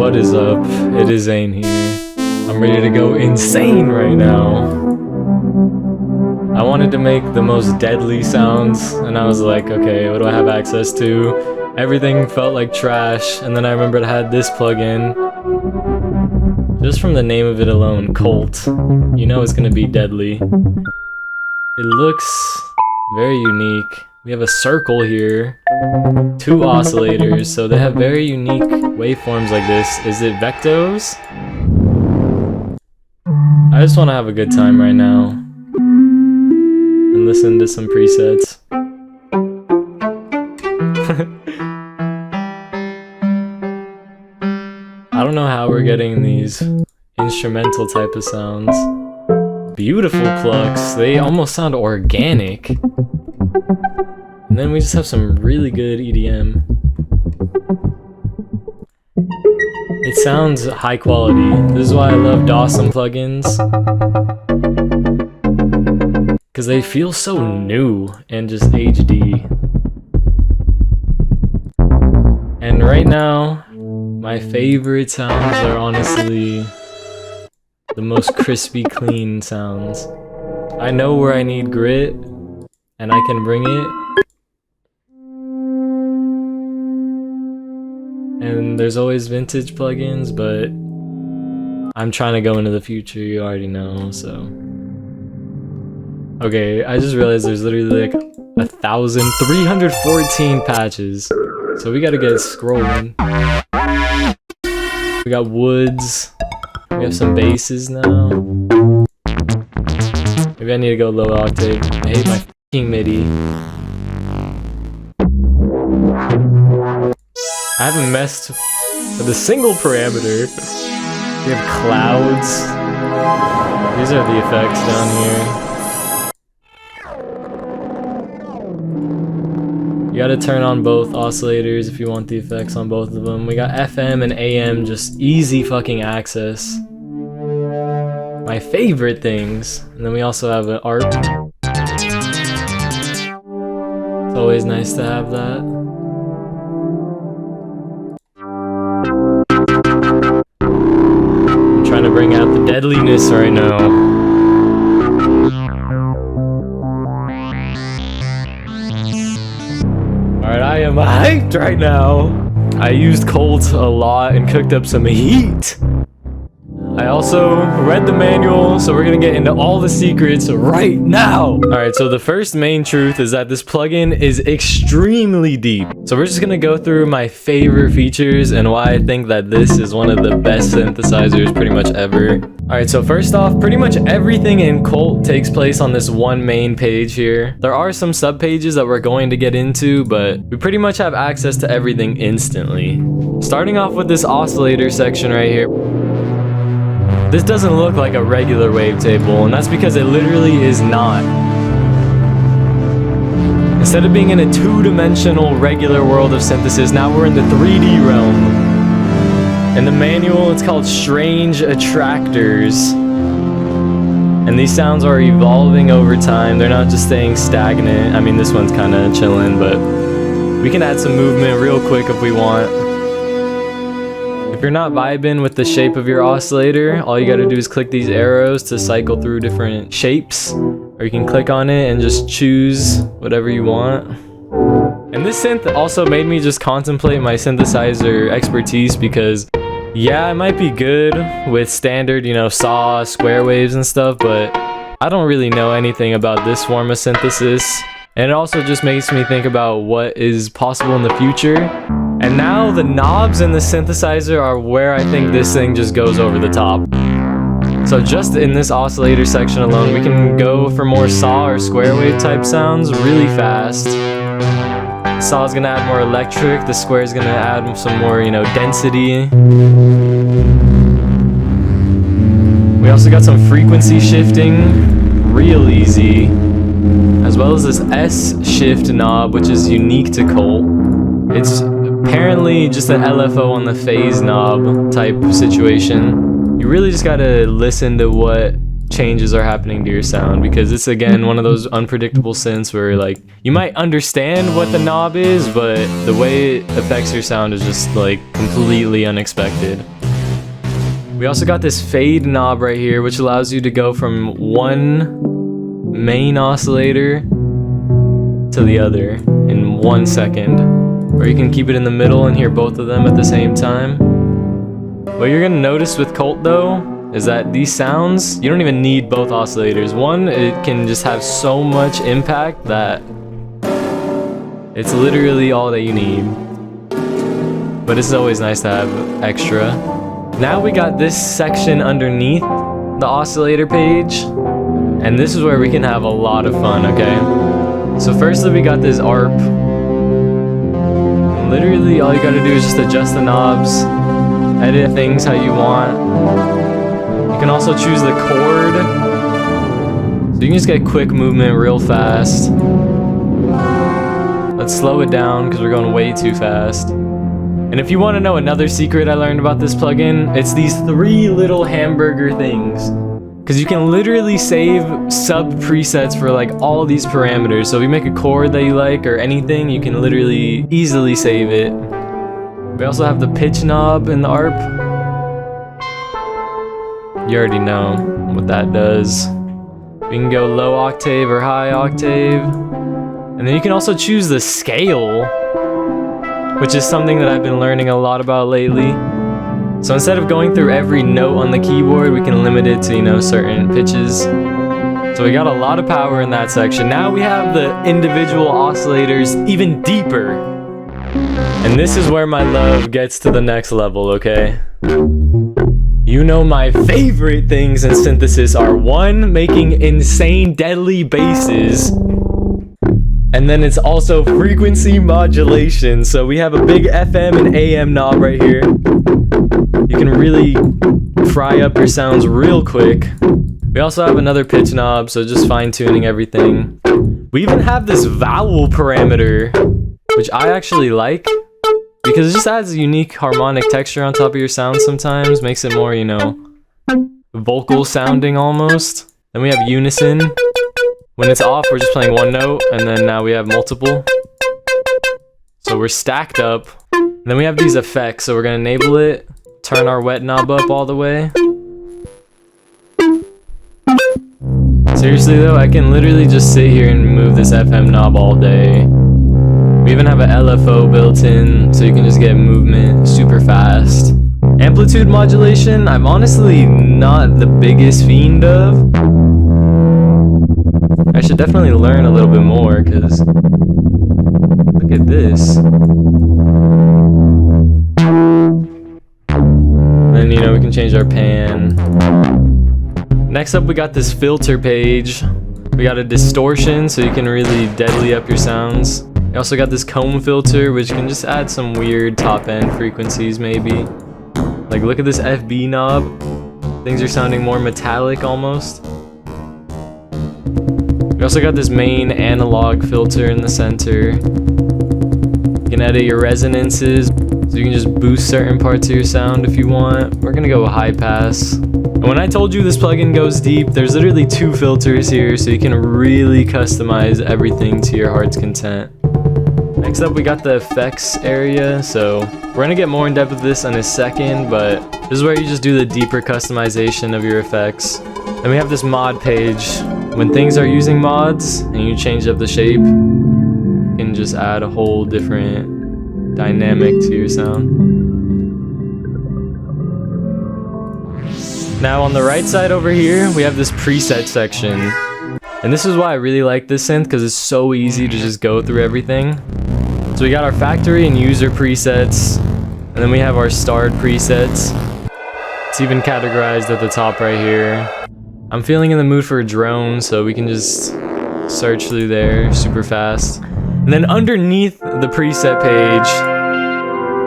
What is up? It is Zayne here. I'm ready to go insane right now. I wanted to make the most deadly sounds, and I was like, okay, what do I have access to? Everything felt like trash, and then I remembered I had this plugin. Just from the name of it alone, Colt, you know it's gonna be deadly. It looks very unique. We have a circle here, 2 oscillators, so they have very unique waveforms like this. Is it Vectos? I just want to have a good time right now and listen to some presets. I don't know how we're getting these instrumental type of sounds. Beautiful plucks, they almost sound organic. And then we just have some really good EDM. It sounds high quality. This is why I love Dawesome plugins. Because they feel so new and just HD. And right now, my favorite sounds are honestly the most crispy, clean sounds. I know where I need grit, and I can bring it. And there's always vintage plugins, but I'm trying to go into the future, you already know, so. Okay, I just realized there's literally like 1,314 patches. So we gotta get scrolling. We got woods. We have some basses now. Maybe I need to go low octave. I hate my f***ing MIDI. I haven't messed with a single parameter. We have clouds. These are the effects down here. You gotta turn on both oscillators if you want the effects on both of them. We got FM and AM, just easy fucking access. My favorite things. And then we also have an ARP. It's always nice to have that. Trying to bring out the deadliness right now. Alright, I am hyped right now. I used Colt a lot and cooked up some heat. I also read the manual, so we're gonna get into all the secrets right now. Alright, so the first main truth is that this plugin is extremely deep. So we're just gonna go through my favorite features and why I think that this is one of the best synthesizers pretty much ever. Alright, so first off, pretty much everything in Colt takes place on this one main page here. There are some sub pages that we're going to get into, but we pretty much have access to everything instantly. Starting off with this oscillator section right here. This doesn't look like a regular wavetable, and that's because it literally is not. Instead of being in a 2-dimensional regular world of synthesis, now we're in the 3D realm. In the manual, it's called Strange Attractors. And these sounds are evolving over time. They're not just staying stagnant. I mean, this one's kind of chilling, but we can add some movement real quick if we want. If you're not vibing with the shape of your oscillator, all you gotta do is click these arrows to cycle through different shapes, or you can click on it and just choose whatever you want. And this synth also made me just contemplate my synthesizer expertise because, yeah, I might be good with standard, you know, saw, square waves and stuff, but I don't really know anything about this form of synthesis. And it also just makes me think about what is possible in the future. And now the knobs in the synthesizer are where I think this thing just goes over the top. So just in this oscillator section alone, we can go for more saw or square wave type sounds really fast. Saw is gonna add more electric, the square is gonna add some more, you know, density. We also got some frequency shifting, real easy. As well as this S shift knob, which is unique to Colt. It's apparently just an LFO on the phase knob type situation. You really just gotta listen to what changes are happening to your sound, because it's again one of those unpredictable synths where like you might understand what the knob is, but the way it affects your sound is just like completely unexpected. We also got this fade knob right here, which allows you to go from one main oscillator to the other in 1 second. Or you can keep it in the middle and hear both of them at the same time. What you're gonna notice with Colt though, is that these sounds, you don't even need both oscillators. One, it can just have so much impact that it's literally all that you need. But it's always nice to have extra. Now we got this section underneath the oscillator page, and this is where we can have a lot of fun, okay? So firstly, we got this ARP. And literally, all you gotta do is just adjust the knobs, edit things how you want. You can also choose the chord, so you can just get quick movement real fast. Let's slow it down because we're going way too fast. And if you want to know another secret I learned about this plugin, it's these 3 little hamburger things. Because you can literally save sub presets for like all these parameters. So if you make a chord that you like or anything, you can literally easily save it. We also have the pitch knob in the ARP. You already know what that does. We can go low octave or high octave. And then you can also choose the scale, which is something that I've been learning a lot about lately. So instead of going through every note on the keyboard, we can limit it to, you know, certain pitches. So we got a lot of power in that section. Now we have the individual oscillators even deeper. And this is where my love gets to the next level, okay? You know my favorite things in synthesis are 1, making insane deadly basses. And then it's also frequency modulation. So we have a big FM and AM knob right here. You can really fry up your sounds real quick. We also have another pitch knob, so just fine-tuning everything. We even have this vowel parameter, which I actually like, because it just adds a unique harmonic texture on top of your sound sometimes. Makes it more, you know, vocal sounding almost. Then we have unison. When it's off, we're just playing 1 note, and then now we have multiple. So we're stacked up. And then we have these effects, so we're gonna enable it, turn our wet knob up all the way. Seriously though, I can literally just sit here and move this FM knob all day. We even have an LFO built in, so you can just get movement super fast. Amplitude modulation, I'm honestly not the biggest fiend of. I should definitely learn a little bit more, because look at this. Then, you know, we can change our pan. Next up, we got this filter page. We got a distortion, so you can really deadly up your sounds. We also got this comb filter, which can just add some weird top-end frequencies, maybe. Like, look at this FB knob. Things are sounding more metallic, almost. We also got this main analog filter in the center. You can edit your resonances, so you can just boost certain parts of your sound if you want. We're gonna go high pass. And when I told you this plugin goes deep, there's literally 2 filters here, so you can really customize everything to your heart's content. Next up, we got the effects area, so we're gonna get more in depth with this in a second, but this is where you just do the deeper customization of your effects. Then we have this mod page. When things are using mods and you change up the shape, you can just add a whole different dynamic to your sound. Now on the right side over here, we have this preset section. And this is why I really like this synth, because it's so easy to just go through everything. So we got our factory and user presets, and then we have our starred presets. It's even categorized at the top right here. I'm feeling in the mood for a drone, so we can just search through there super fast. And then underneath the preset page,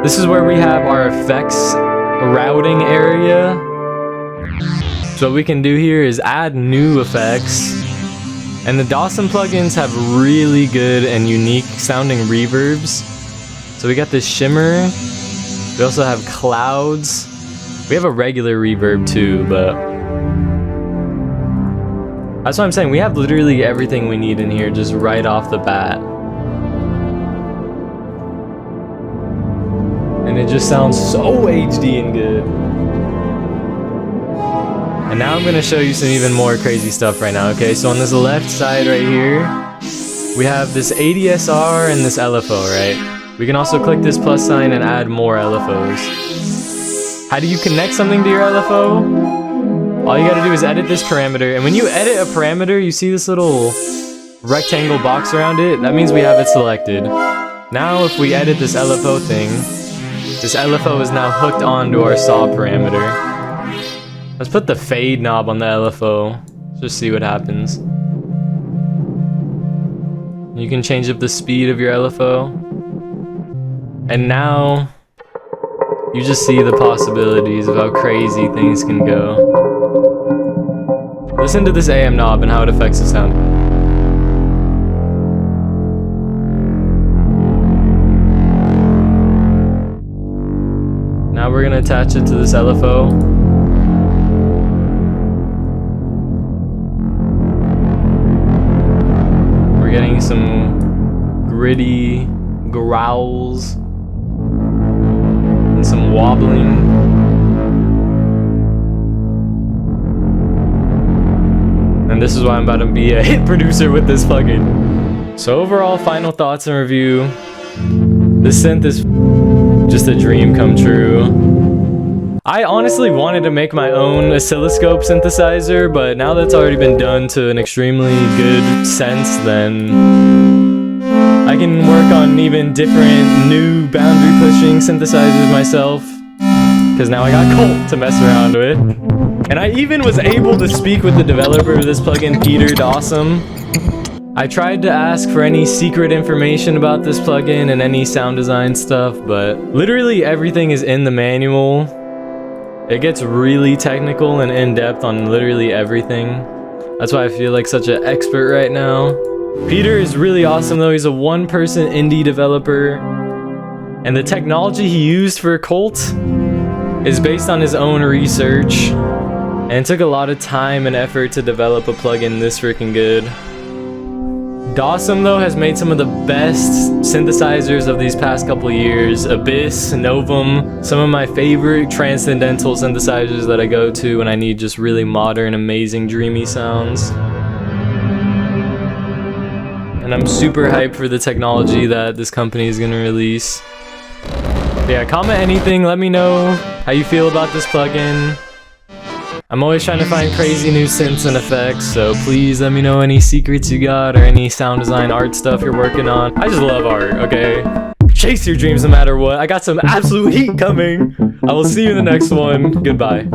this is where we have our effects routing area. So what we can do here is add new effects. And the Dawesome plugins have really good and unique sounding reverbs. So we got this shimmer. We also have clouds. We have a regular reverb too, but that's what I'm saying. We have literally everything we need in here just right off the bat. And it just sounds so HD and good. And now I'm gonna show you some even more crazy stuff right now, okay? So on this left side right here, we have this ADSR and this LFO, right? We can also click this plus sign and add more LFOs. How do you connect something to your LFO? All you gotta do is edit this parameter, and when you edit a parameter, you see this little rectangle box around it? That means we have it selected. Now if we edit this LFO thing, this LFO is now hooked onto our saw parameter. Let's put the fade knob on the LFO. Just see what happens. You can change up the speed of your LFO. And now, you just see the possibilities of how crazy things can go. Listen to this AM knob and how it affects the sound. Now we're gonna attach it to this LFO. We're getting some gritty growls and some wobbling. And this is why I'm about to be a hit producer with this plugin. So overall, final thoughts and review. This synth is just a dream come true. I honestly wanted to make my own oscilloscope synthesizer, but now that's already been done to an extremely good sense, then I can work on even different new boundary pushing synthesizers myself, because now I got Colt to mess around with. And I even was able to speak with the developer of this plugin, Dawesome. I tried to ask for any secret information about this plugin and any sound design stuff, but literally everything is in the manual. It gets really technical and in-depth on literally everything. That's why I feel like such an expert right now. Peter is really awesome though. He's a one-person indie developer, and the technology he used for Colt is based on his own research, and it took a lot of time and effort to develop a plugin this freaking good. Dawesome though has made some of the best synthesizers of these past couple years. Abyss, Novum, some of my favorite transcendental synthesizers that I go to when I need just really modern, amazing, dreamy sounds. And I'm super hyped for the technology that this company is gonna release. Yeah, comment anything, let me know how you feel about this plugin. I'm always trying to find crazy new synths and effects, so please let me know any secrets you got or any sound design art stuff you're working on. I just love art, okay? Chase your dreams no matter what. I got some absolute heat coming. I will see you in the next one. Goodbye.